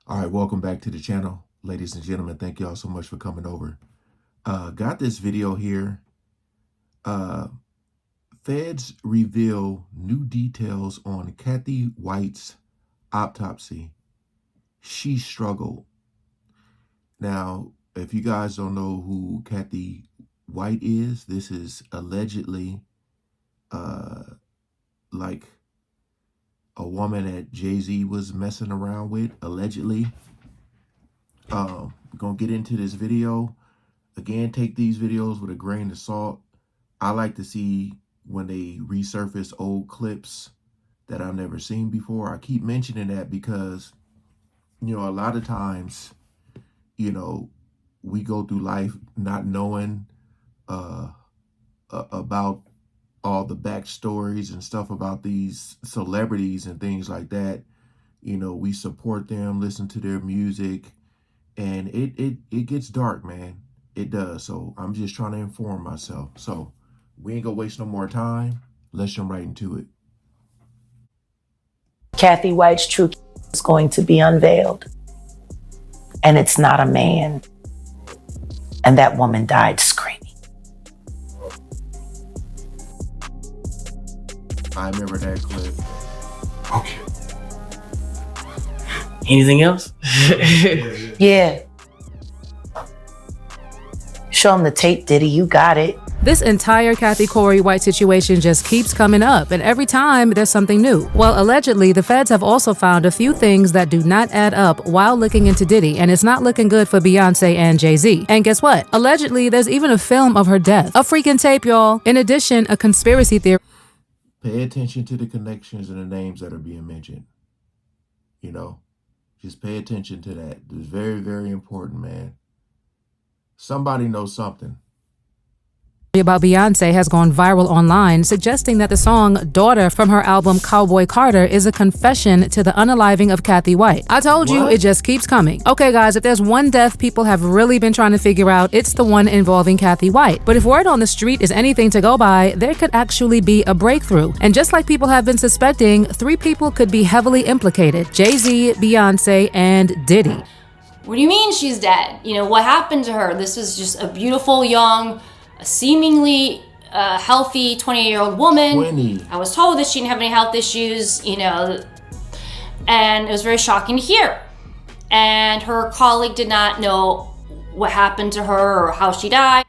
All right, welcome back to the channel. Ladies and gentlemen, thank y'all so much for coming over. Got this video here. Feds reveal new details on Cathy White's autopsy. She struggled. Now, if you guys don't know who Cathy White is, this is allegedly like a woman that Jay-Z was messing around with, allegedly. We're gonna get into this video. Again, take these videos with a grain of salt. I like to see when they resurface old clips that I've never seen before. I keep mentioning that because, you know, a lot of times, you know, we go through life not knowing about all the backstories and stuff about these celebrities and things like that. You know, we support them, listen to their music, and it gets dark, man. It does. So I'm just trying to inform myself. So we ain't gonna waste no more time. Let's jump right into it. Cathy White's true is going to be unveiled. And it's not a man. And that woman died screaming. I remember that clip. Okay. Anything else? Yeah. Show him the tape, Diddy. You got it. This entire Cathy Corey White situation just keeps coming up, and every time there's something new. Well, allegedly, the feds have also found a few things that do not add up while looking into Diddy, and it's not looking good for Beyonce and Jay-Z. And guess what? Allegedly, there's even a film of her death. A freaking tape, y'all. In addition, a conspiracy theory. Pay attention to the connections and the names that are being mentioned. You know, just pay attention to that. It's very, very important, man. Somebody knows something about Beyonce has gone viral online, suggesting that the song Daughter from her album Cowboy Carter is a confession to the unaliving of Cathy White. I told you, it just keeps coming. Okay guys, if there's one death people have really been trying to figure out, it's the one involving Cathy White. But if word on the street is anything to go by, there could actually be a breakthrough. And just like people have been suspecting, 3 people could be heavily implicated: Jay-Z, Beyonce, and Diddy. What do you mean she's dead? You know, what happened to her? This was just a beautiful, young, seemingly healthy 28-year-old woman. 20. I was told that she didn't have any health issues, you know, and it was very shocking to hear. And her colleague did not know what happened to her or how she died.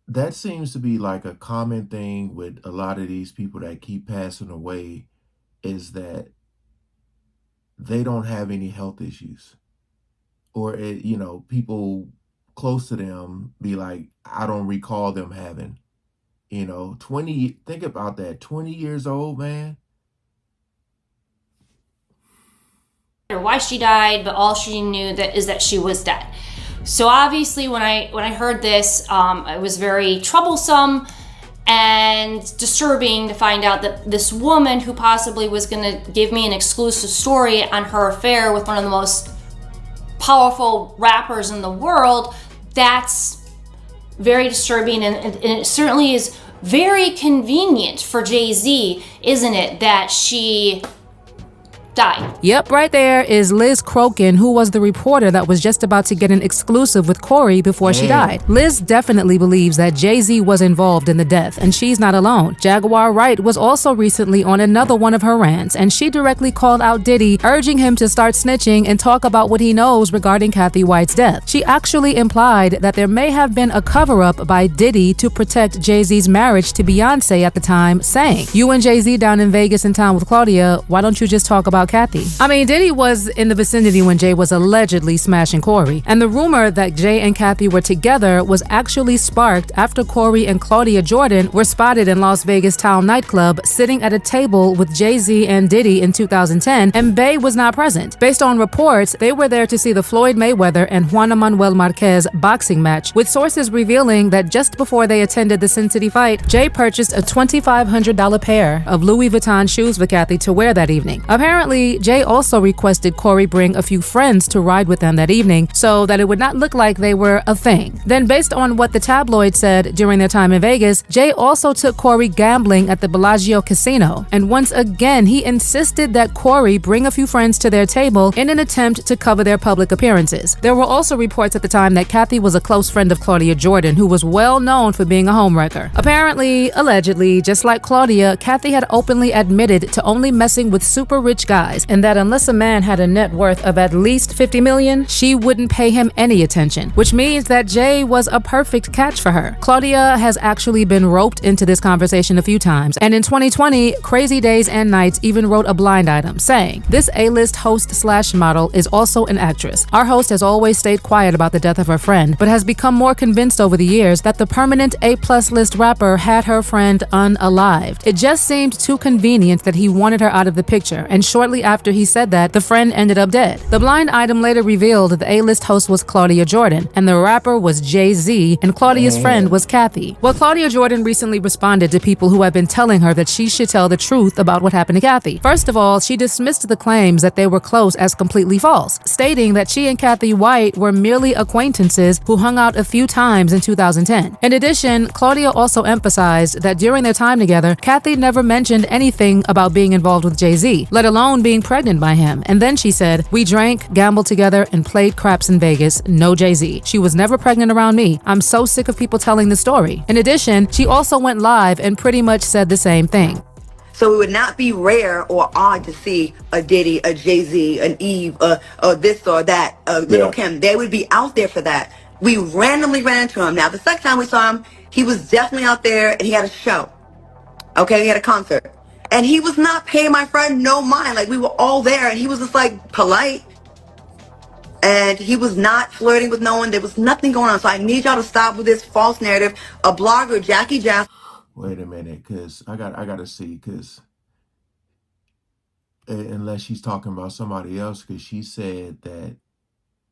That seems to be like a common thing with a lot of these people that keep passing away, is that they don't have any health issues. Or, you know, people close to them be like, I don't recall them having, you know, 20, think about that, 20 years old, man. Or why she died, but all she knew is that she was dead. So obviously when I heard this, it was very troublesome and disturbing to find out that this woman who possibly was gonna give me an exclusive story on her affair with one of the most powerful rappers in the world, that's very disturbing, and it certainly is very convenient for Jay-Z, isn't it, that she died. Yep, right there is Liz Crokin, who was the reporter that was just about to get an exclusive with Corey before she died. Liz definitely believes that Jay-Z was involved in the death, and she's not alone. Jaguar Wright was also recently on another one of her rants, and she directly called out Diddy, urging him to start snitching and talk about what he knows regarding Cathy White's death. She actually implied that there may have been a cover-up by Diddy to protect Jay-Z's marriage to Beyonce at the time, saying, "You and Jay-Z down in Vegas in town with Claudia, why don't you just talk about Cathy?" I mean, Diddy was in the vicinity when Jay was allegedly smashing Corey, and the rumor that Jay and Cathy were together was actually sparked after Corey and Claudia Jordan were spotted in Las Vegas Town nightclub sitting at a table with Jay-Z and Diddy in 2010, and Bey was not present. Based on reports, they were there to see the Floyd Mayweather and Juan Manuel Marquez boxing match, with sources revealing that just before they attended the Sin City fight, Jay purchased a $2,500 pair of Louis Vuitton shoes for Cathy to wear that evening. Apparently, Apparently, Jay also requested Corey bring a few friends to ride with them that evening so that it would not look like they were a thing. Then, based on what the tabloid said during their time in Vegas, Jay also took Corey gambling at the Bellagio Casino. And once again, he insisted that Corey bring a few friends to their table in an attempt to cover their public appearances. There were also reports at the time that Cathy was a close friend of Claudia Jordan, who was well known for being a homewrecker. Apparently, allegedly, just like Claudia, Cathy had openly admitted to only messing with super rich guys, and that unless a man had a net worth of at least $50 million, she wouldn't pay him any attention, which means that Jay was a perfect catch for her. Claudia has actually been roped into this conversation a few times, and in 2020, Crazy Days and Nights even wrote a blind item saying, "This A-list host/model is also an actress. Our host has always stayed quiet about the death of her friend, but has become more convinced over the years that the permanent A+ list rapper had her friend unalived. It just seemed too convenient that he wanted her out of the picture, and shortly after he said that, the friend ended up dead." The blind item later revealed that the A-list host was Claudia Jordan, and the rapper was Jay-Z, and Claudia's friend was Cathy. Well, Claudia Jordan recently responded to people who have been telling her that she should tell the truth about what happened to Cathy. First of all, she dismissed the claims that they were close as completely false, stating that she and Cathy White were merely acquaintances who hung out a few times in 2010. In addition, Claudia also emphasized that during their time together, Cathy never mentioned anything about being involved with Jay-Z, let alone being pregnant by him. And then she said, "We drank, gambled together, and played craps in Vegas. No Jay-Z. She was never pregnant around me. I'm so sick of people telling the story." In addition, she also went live and pretty much said the same thing. So it would not be rare or odd to see a Diddy, a Jay-Z, an Eve, this or that, Lil' Kim. They would be out there for that. We randomly ran into him. Now, the second time we saw him, he was definitely out there and he had a show. Okay, he had a concert. And he was not paying my friend no mind. Like, we were all there and he was just like polite. And he was not flirting with no one. There was nothing going on. So I need y'all to stop with this false narrative. A blogger, Jackie Jasper. Wait a minute, because I gotta see, because unless she's talking about somebody else, because she said that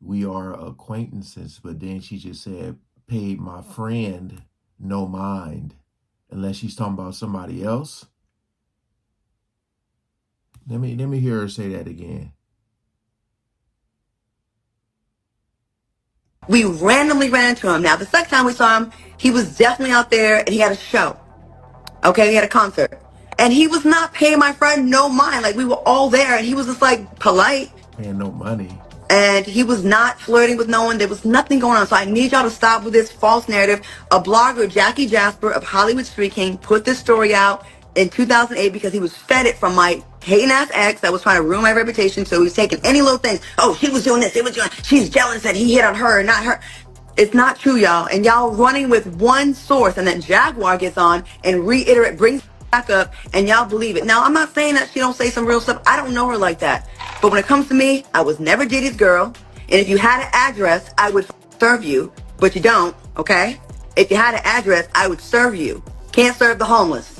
we are acquaintances, but then she just said paid my friend no mind. Unless she's talking about somebody else. Let me hear her say that again. We randomly ran into him. Now, the second time we saw him, he was definitely out there and he had a show. Okay, he had a concert. And he was not paying my friend no mind. Like, we were all there and he was just like polite. Paying no money. And he was not flirting with no one. There was nothing going on. So I need y'all to stop with this false narrative. A blogger, Jackie Jasper of Hollywood Street King, put this story out in 2008 because he was fed it from my hating ass ex that was trying to ruin my reputation. So he was taking any little thing. Oh, she was doing this. It was doing. She's jealous that he hit on her and not her. It's not true, y'all. And y'all running with one source, and then Jaguar gets on and reiterate, brings back up, and y'all believe it. Now, I'm not saying that she don't say some real stuff. I don't know her like that. But when it comes to me, I was never Diddy's girl. And if you had an address, I would serve you. But you don't, okay? If you had an address, I would serve you. Can't serve the homeless.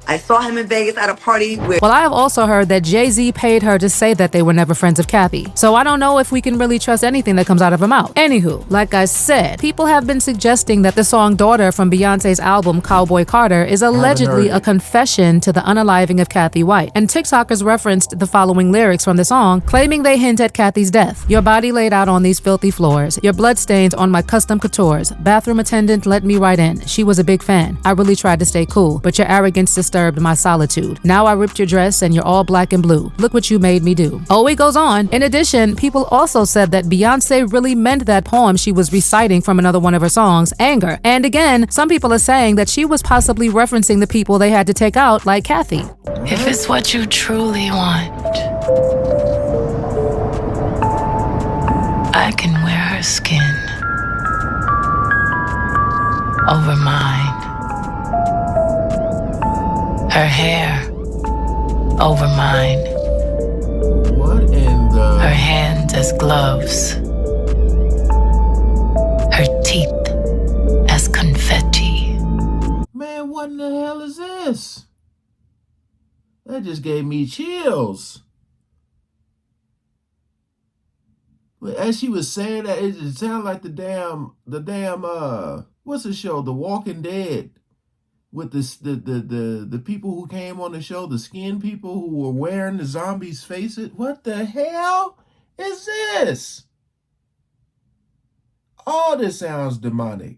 I saw him in Vegas at a party where... Well, I have also heard that Jay-Z paid her to say that they were never friends of Cathy. So I don't know if we can really trust anything that comes out of her mouth. Anywho, like I said, people have been suggesting that the song Daughter from Beyonce's album Cowboy Carter is allegedly a confession to the unaliving of Cathy White. And TikTokers referenced the following lyrics from the song, claiming they hint at Cathy's death. "Your body laid out on these filthy floors. Your bloodstains on my custom coutures. Bathroom attendant let me right in. She was a big fan. I really tried to stay cool, but your arrogance disturbed my solitude. Now I ripped your dress and you're all black and blue. Look what you made me do." Oh, it goes on. In addition, people also said that Beyonce really meant that poem she was reciting from another one of her songs, Anger. And again, some people are saying that she was possibly referencing the people they had to take out, like Cathy. If it's what you truly want, I can wear her skin over mine. Her hair over mine. What in the... Her hands as gloves. Her teeth as confetti. Man, what in the hell is this? That just gave me chills. But as she was saying that, it sounded like the damn, what's the show? The Walking Dead. with the people who came on the show, the skin people who were wearing the zombies' faces. What the hell is this? All this sounds demonic.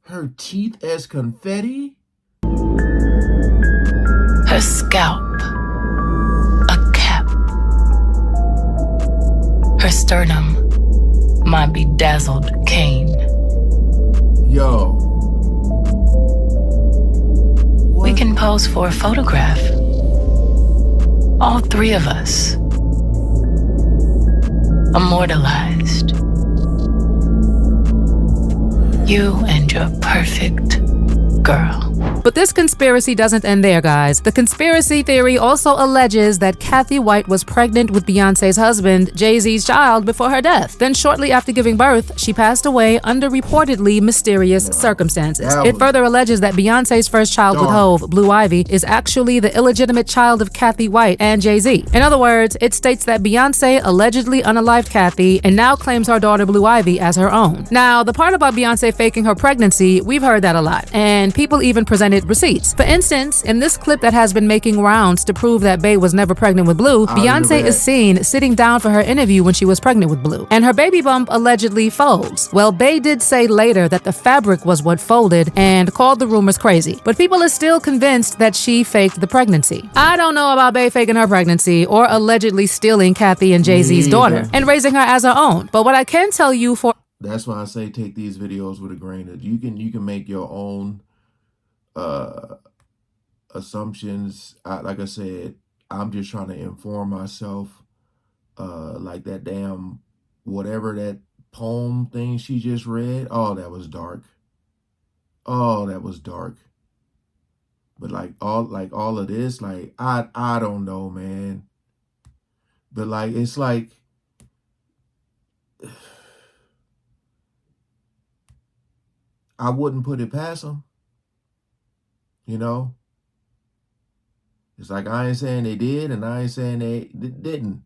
Her teeth as confetti. Her scalp, a cap. Her sternum, my bedazzled cane. Yo. We can pose for a photograph. All three of us. Immortalized. You and your perfect girl. But this conspiracy doesn't end there, guys. The conspiracy theory also alleges that Cathy White was pregnant with Beyonce's husband, Jay-Z's child, before her death. Then shortly after giving birth, she passed away under reportedly mysterious circumstances. It further alleges that Beyonce's first child with Hove, Blue Ivy, is actually the illegitimate child of Cathy White and Jay-Z. In other words, it states that Beyonce allegedly unalived Cathy and now claims her daughter Blue Ivy as her own. Now, the part about Beyonce faking her pregnancy, we've heard that a lot, and people even presented receipts. For instance, in this clip that has been making rounds to prove that Bey was never pregnant with Blue, Beyonce is seen sitting down for her interview when she was pregnant with Blue, and her baby bump allegedly folds. Well, Bey did say later that the fabric was what folded and called the rumors crazy, but people are still convinced that she faked the pregnancy. I don't know about Bey faking her pregnancy or allegedly stealing Cathy and Jay-Z's daughter and raising her as her own, but what I can tell you for— That's why I say take these videos with a grain of— you can make your own assumptions. Like I said, I'm just trying to inform myself. Like that damn whatever that poem thing she just read. Oh, that was dark. Oh, that was dark. But like all of this, like I don't know, man. But like it's like I wouldn't put it past them. You know, it's like I ain't saying they did and I ain't saying they didn't,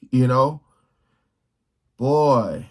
you know, boy.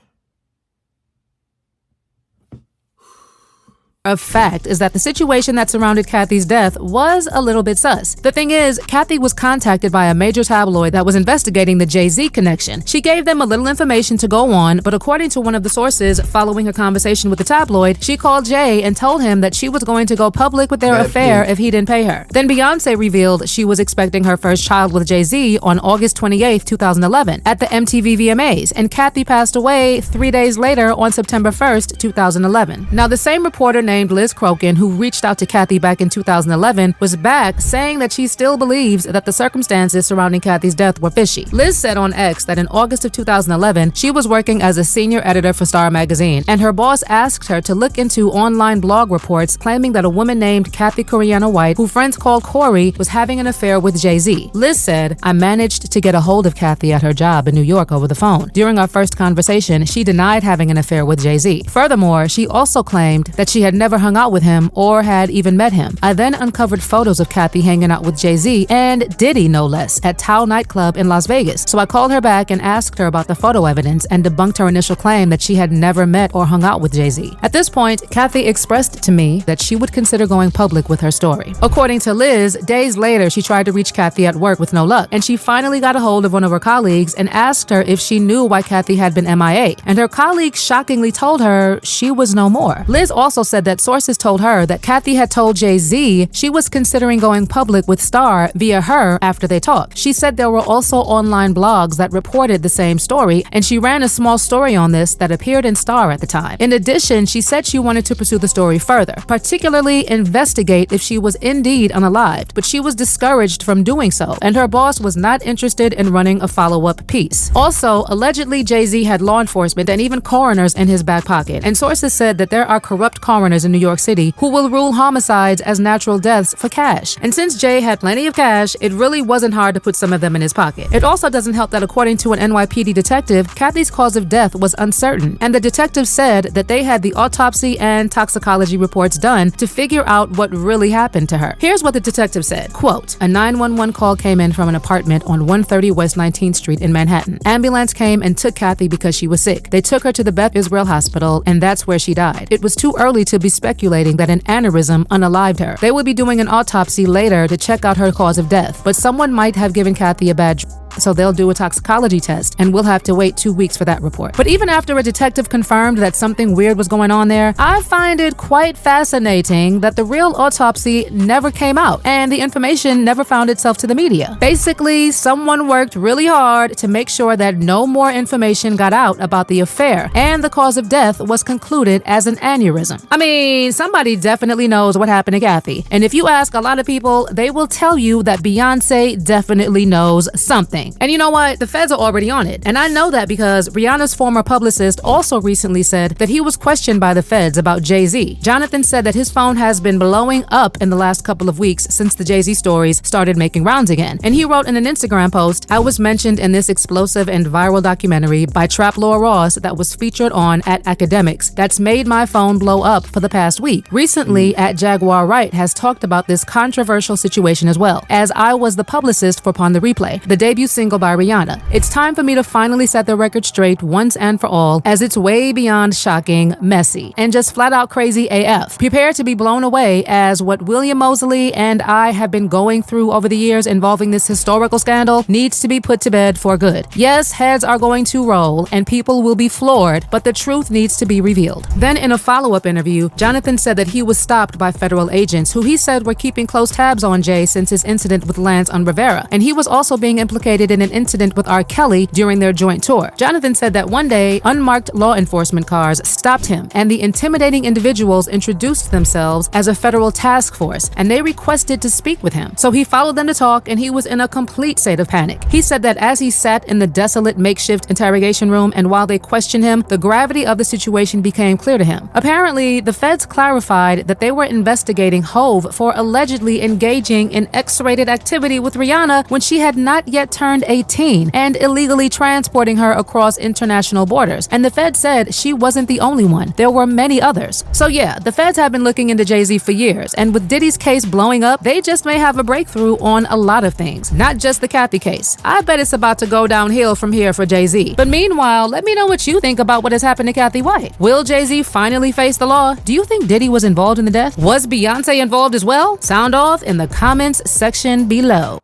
A fact is that the situation that surrounded Cathy's death was a little bit sus. The thing is, Cathy was contacted by a major tabloid that was investigating the Jay-Z connection. She gave them a little information to go on, but according to one of the sources following her conversation with the tabloid, she called Jay and told him that she was going to go public with their affair if he didn't pay her. Then Beyonce revealed she was expecting her first child with Jay-Z on August 28, 2011 at the MTV VMAs, and Cathy passed away 3 days later on September 1st, 2011. Now, the same reporter named Liz Crokin, who reached out to Cathy back in 2011, was back saying that she still believes that the circumstances surrounding Cathy's death were fishy. Liz said on X that in August of 2011, she was working as a senior editor for Star magazine, and her boss asked her to look into online blog reports claiming that a woman named Cathy Coriana White, who friends called Corey, was having an affair with Jay-Z. Liz said, "I managed to get a hold of Cathy at her job in New York over the phone. During our first conversation, she denied having an affair with Jay-Z. Furthermore, she also claimed that she had never hung out with him or had even met him. I then uncovered photos of Cathy hanging out with Jay-Z and Diddy, no less, at Tao nightclub in Las Vegas. So I called her back and asked her about the photo evidence and debunked her initial claim that she had never met or hung out with Jay-Z. At this point, Cathy expressed to me that she would consider going public with her story." According to Liz, days later, she tried to reach Cathy at work with no luck, and she finally got a hold of one of her colleagues and asked her if she knew why Cathy had been MIA, and her colleague shockingly told her she was no more. Liz also said that sources told her that Cathy had told Jay-Z she was considering going public with Star via her after they talked. She said there were also online blogs that reported the same story, and she ran a small story on this that appeared in Star at the time. In addition, she said she wanted to pursue the story further, particularly investigate if she was indeed unalived, but she was discouraged from doing so, and her boss was not interested in running a follow-up piece. Also, allegedly Jay-Z had law enforcement and even coroners in his back pocket, and sources said that there are corrupt coroners coroners in New York City who will rule homicides as natural deaths for cash. And since Jay had plenty of cash, it really wasn't hard to put some of them in his pocket. It also doesn't help that according to an NYPD detective, Cathy's cause of death was uncertain, and the detective said that they had the autopsy and toxicology reports done to figure out what really happened to her. Here's what the detective said, quote, "A 911 call came in from an apartment on 130 West 19th Street in Manhattan. Ambulance came and took Cathy because she was sick. They took her to the Beth Israel Hospital, and that's where she died. It was too early to be speculating that an aneurysm unalived her. They will be doing an autopsy later to check out her cause of death, but someone might have given Cathy a bad so they'll do a toxicology test, and we'll have to wait 2 weeks for that report." But even after a detective confirmed that something weird was going on there, I find it quite fascinating that the real autopsy never came out, and the information never found itself to the media. Basically, someone worked really hard to make sure that no more information got out about the affair, and the cause of death was concluded as an aneurysm. I mean, somebody definitely knows what happened to Cathy, and if you ask a lot of people, they will tell you that Beyonce definitely knows something. And you know what? The feds are already on it. And I know that because Rihanna's former publicist also recently said that he was questioned by the feds about Jay-Z. Jonathan said that his phone has been blowing up in the last couple of weeks since the Jay-Z stories started making rounds again. And he wrote in an Instagram post, "I was mentioned in this explosive and viral documentary by Trap Law Ross that was featured on at Academics that's made my phone blow up for the past week. Recently, at Jaguar Wright has talked about this controversial situation as well, as I was the publicist for Upon the Replay, the debut single by Rihanna. It's time for me to finally set the record straight once and for all, as it's way beyond shocking, messy, and just flat out crazy AF. Prepare to be blown away as what William Moseley and I have been going through over the years involving this historical scandal needs to be put to bed for good. Yes, heads are going to roll and people will be floored, but the truth needs to be revealed." Then in a follow-up interview, Jonathan said that he was stopped by federal agents who he said were keeping close tabs on Jay since his incident with Lance on Rivera, and he was also being implicated in an incident with R. Kelly during their joint tour. Jonathan said that one day, unmarked law enforcement cars stopped him, and the intimidating individuals introduced themselves as a federal task force, and they requested to speak with him. So he followed them to talk, and he was in a complete state of panic. He said that as he sat in the desolate makeshift interrogation room, and while they questioned him, the gravity of the situation became clear to him. Apparently, the feds clarified that they were investigating Hove for allegedly engaging in X-rated activity with Rihanna when she had not yet turned 18 and illegally transporting her across international borders. And the feds said she wasn't the only one. There were many others. So yeah, the feds have been looking into Jay-Z for years, and with Diddy's case blowing up, they just may have a breakthrough on a lot of things, not just the Cathy case. I bet it's about to go downhill from here for Jay-Z. But meanwhile, let me know what you think about what has happened to Cathy White. Will Jay-Z finally face the law? Do you think Diddy was involved in the death? Was Beyonce involved as well? Sound off in the comments section below.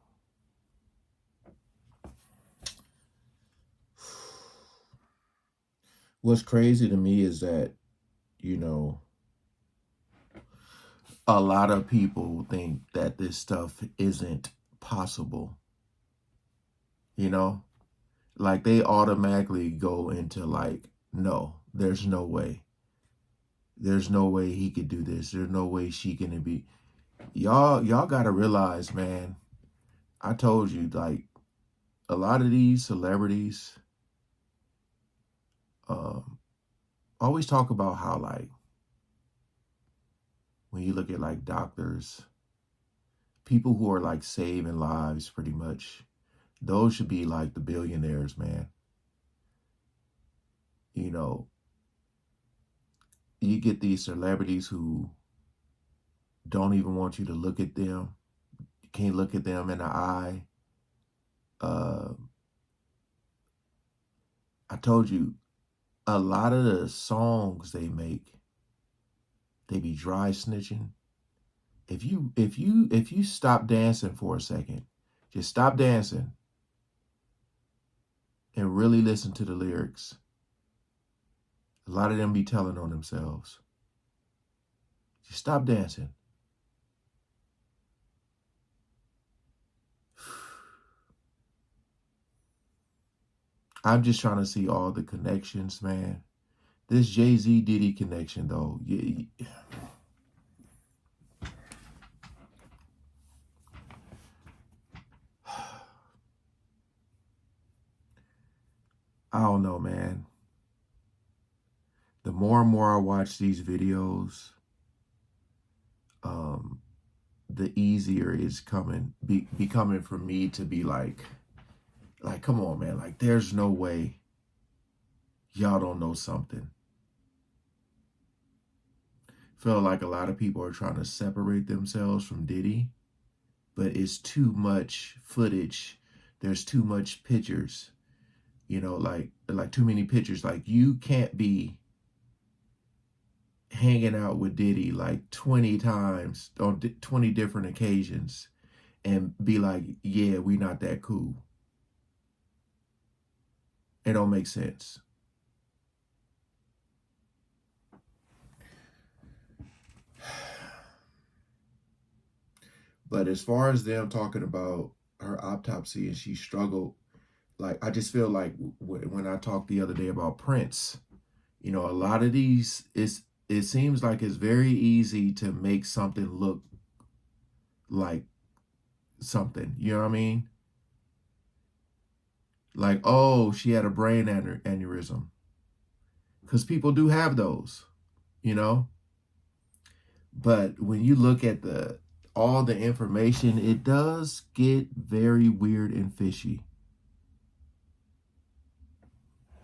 What's crazy to me is that, you know, a lot of people think that this stuff isn't possible. You know, like they automatically go into like, no, there's no way. There's no way he could do this. There's no way she can be. Y'all gotta realize, man, I told you, like, a lot of these celebrities always talk about how, like, when you look at like doctors, people who are like saving lives pretty much, those should be like the billionaires, man. You know, you get these celebrities who don't even want you to look at them. You can't look at them in the eye. I told you, a lot of the songs they make, they be dry snitching. If you stop dancing for a second, just stop dancing and really listen to the lyrics, a lot of them be telling on themselves. Just stop dancing. I'm just trying to see all the connections, man. This Jay-Z Diddy connection, though. I don't know, man. The more and more I watch these videos, the easier it's becoming for me to be like, come on, man. Like, there's no way y'all don't know something. Feel like a lot of people are trying to separate themselves from Diddy, but it's too much footage. There's too much pictures, you know, like too many pictures. Like, you can't be hanging out with Diddy like 20 times on 20 different occasions and be like, yeah, we not that cool. It don't make sense. But as far as them talking about her autopsy and she struggled, like, I just feel like when I talked the other day about Prince, you know, a lot of these, it seems like it's very easy to make something look like something. You know what I mean? Like, oh, she had a brain aneurysm. Because people do have those, you know? But when you look at all the information, it does get very weird and fishy.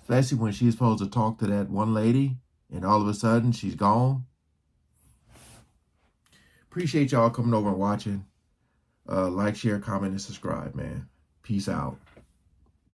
Especially when she's supposed to talk to that one lady and all of a sudden she's gone. Appreciate y'all coming over and watching. Like, share, comment, and subscribe, man. Peace out.